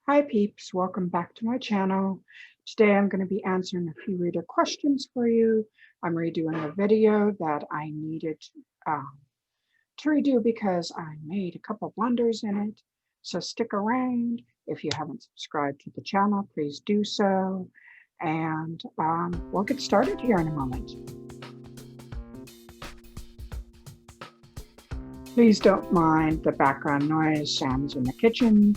Hi peeps, welcome back to my channel. Today I'm going to be answering a few reader questions for you. I'm redoing a video that I needed to redo because I made a couple blunders in it. So stick around. If you haven't subscribed to the channel, please do so. And we'll get started here in a moment. Please don't mind the background noise. Sam's in the kitchen.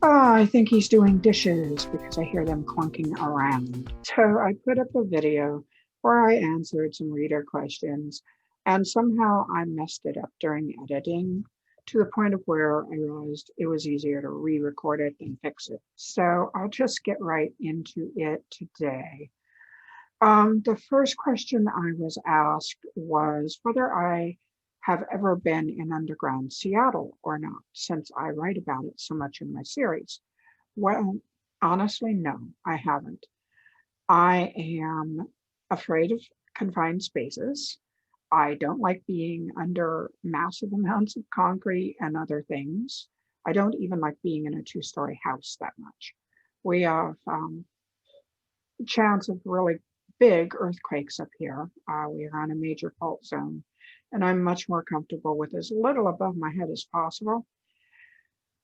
I think he's doing dishes because I hear them clunking around. So I put up a video where I answered some reader questions, and somehow I messed it up during editing to the point of where I realized it was easier to re-record it than fix it. So I'll just get right into it today. The first question I was asked was whether I have ever been in underground Seattle or not, since I write about it so much in my series. Well, honestly, no, I haven't. I am afraid of confined spaces. I don't like being under massive amounts of concrete and other things. I don't even like being in a two-story house that much. We have chance of really big earthquakes up here. We are on a major fault zone, and I'm much more comfortable with as little above my head as possible.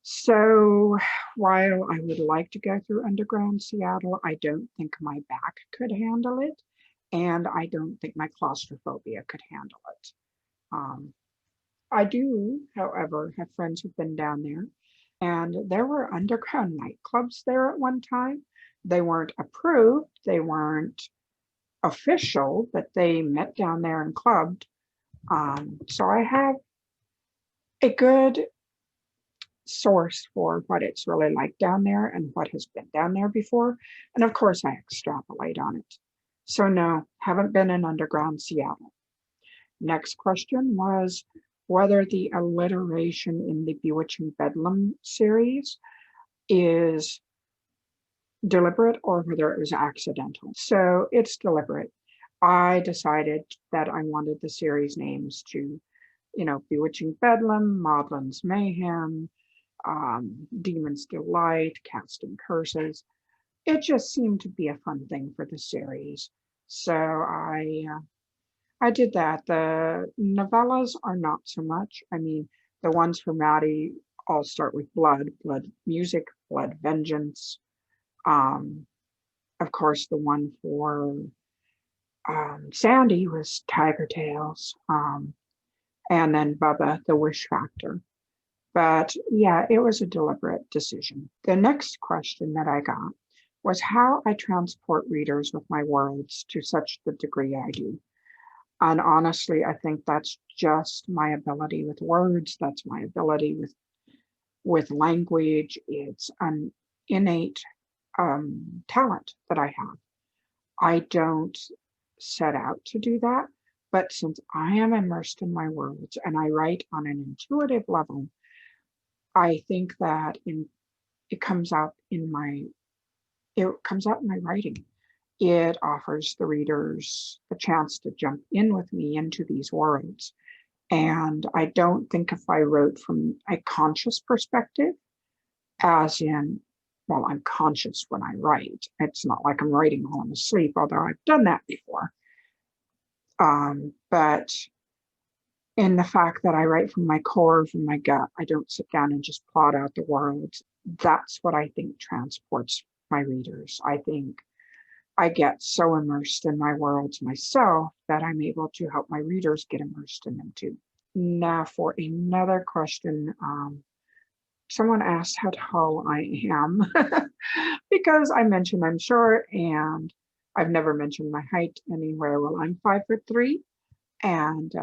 So while I would like to go through underground Seattle, I don't think my back could handle it, and I don't think my claustrophobia could handle it. I do, however, have friends who've been down there, and there were underground nightclubs there at one time. They weren't approved, they weren't official, but they met down there and clubbed. So I have a good source for what it's really like down there and what has been down there before. And of course, I extrapolate on it. So no, haven't been in underground Seattle. Next question was whether the alliteration in the Bewitching Bedlam series is deliberate or whether it was accidental. So it's deliberate. I decided that I wanted the series names to, Bewitching Bedlam, Maudlin's Mayhem, Demon's Delight, Casting Curses. It just seemed to be a fun thing for the series. So I did that. The novellas are not so much. I mean, the ones for Maddie all start with blood music, blood vengeance. Of course, the one for Sandy was Tiger Tales, and then Bubba, the Wish Factor. But yeah, it was a deliberate decision. The next question that I got was how I transport readers with my worlds to such the degree I do. And honestly, I think that's just my ability with words. That's my ability with language. It's an innate talent that I have. I don't set out to do that, but since I am immersed in my worlds and I write on an intuitive level, I think that it comes out in my writing. It offers the readers a chance to jump in with me into these worlds. And I don't think if I wrote from a conscious perspective, as in, well, I'm conscious when I write. It's not like I'm writing while I'm asleep, although I've done that before. But in the fact that I write from my core, from my gut, I don't sit down and just plot out the worlds. That's what I think transports my readers. I think I get so immersed in my worlds myself that I'm able to help my readers get immersed in them too. Now for another question, someone asked how tall I am because I mentioned I'm short and I've never mentioned my height anywhere. Well, I'm 5'3", and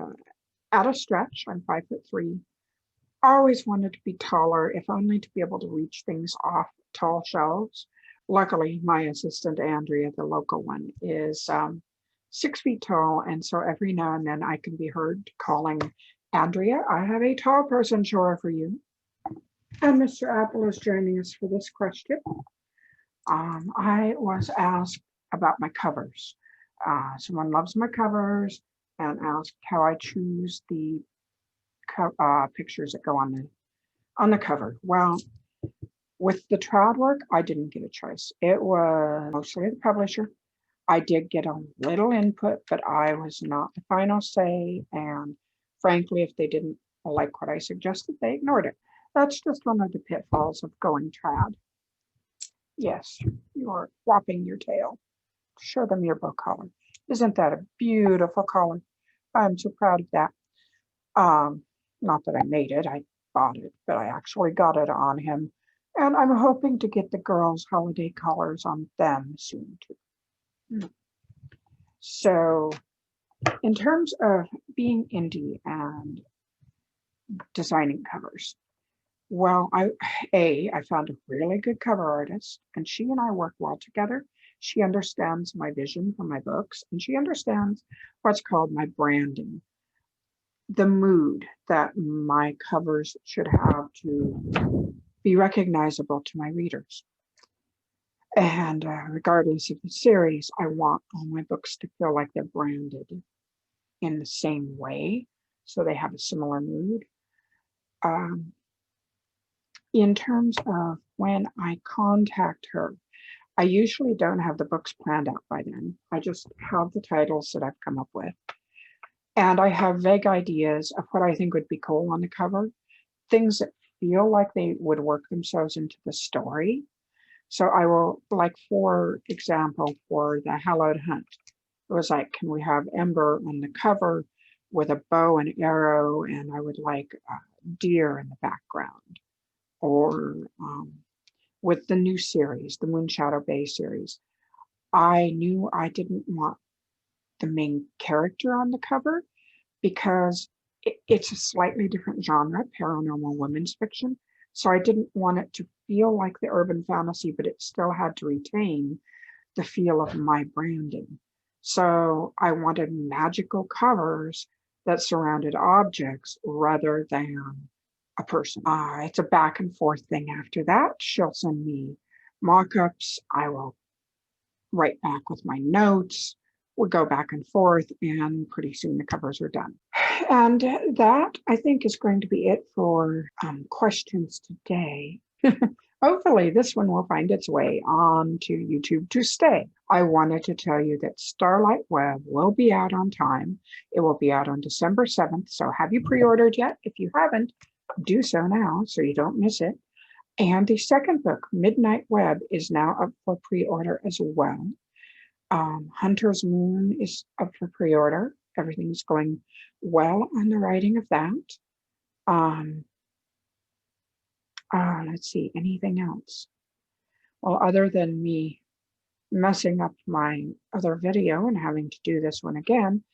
at a stretch, I'm 5'3". Always wanted to be taller, if only to be able to reach things off tall shelves. Luckily, my assistant, Andrea, the local one, is 6 feet tall. And so every now and then I can be heard calling, Andrea, I have a tall person chore for you. And Mr. Apple is joining us for this question. I was asked about my covers. Someone loves my covers and asked how I choose the pictures that go on the cover. Well, With the trad work, I didn't get a choice. It was mostly the publisher. I did get a little input, but I was not the final say. And frankly, if they didn't like what I suggested, they ignored it. That's just one of the pitfalls of going trad. Yes, you're flopping your tail. Show them your book collar. Isn't that a beautiful collar? I'm so proud of that. Not that I made it, I bought it, but I actually got it on him. And I'm hoping to get the girls' holiday collars on them soon too. So in terms of being indie and designing covers, well, I found a really good cover artist, and she and I work well together. She understands my vision for my books, and she understands what's called my branding, the mood that my covers should have to be recognizable to my readers. And regardless of the series, I want all my books to feel like they're branded in the same way, so they have a similar mood. In terms of when I contact her, I usually don't have the books planned out by then. I just have the titles that I've come up with. And I have vague ideas of what I think would be cool on the cover, things that feel like they would work themselves into the story. So I will, like, for example, for the Hallowed Hunt, it was like, can we have Ember on the cover with a bow and arrow, and I would like a deer in the background. Or with the new series, the Moonshadow Bay series, I knew I didn't want the main character on the cover because it's a slightly different genre, paranormal women's fiction. So I didn't want it to feel like the urban fantasy, but it still had to retain the feel of my branding. So I wanted magical covers that surrounded objects rather than a person. It's a back and forth thing after that. She'll send me mock-ups. I will write back with my notes. We'll go back and forth, and pretty soon the covers are done. And that, I think, is going to be it for questions today. Hopefully this one will find its way onto YouTube to stay. I wanted to tell you that Starlight Web will be out on time. It will be out on December 7th. So have you pre-ordered yet? If you haven't, do so now so you don't miss it. And the second book, Midnight Web, is now up for pre-order as well. Hunter's Moon is up for pre-order. Everything's going well on the writing of that. Let's see, anything else? Well, other than me messing up my other video and having to do this one again,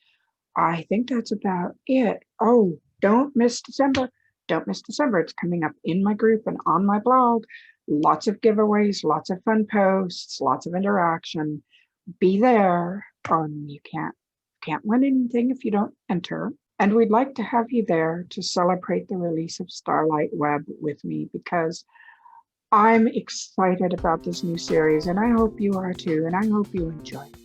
I think that's about it. Oh, don't miss December. Don't miss December. It's coming up in my group and on my blog. Lots of giveaways, lots of fun posts, lots of interaction. Be there. You can't win anything if you don't enter. And we'd like to have you there to celebrate the release of Starlight Web with me, because I'm excited about this new series, and I hope you are too, and I hope you enjoy it.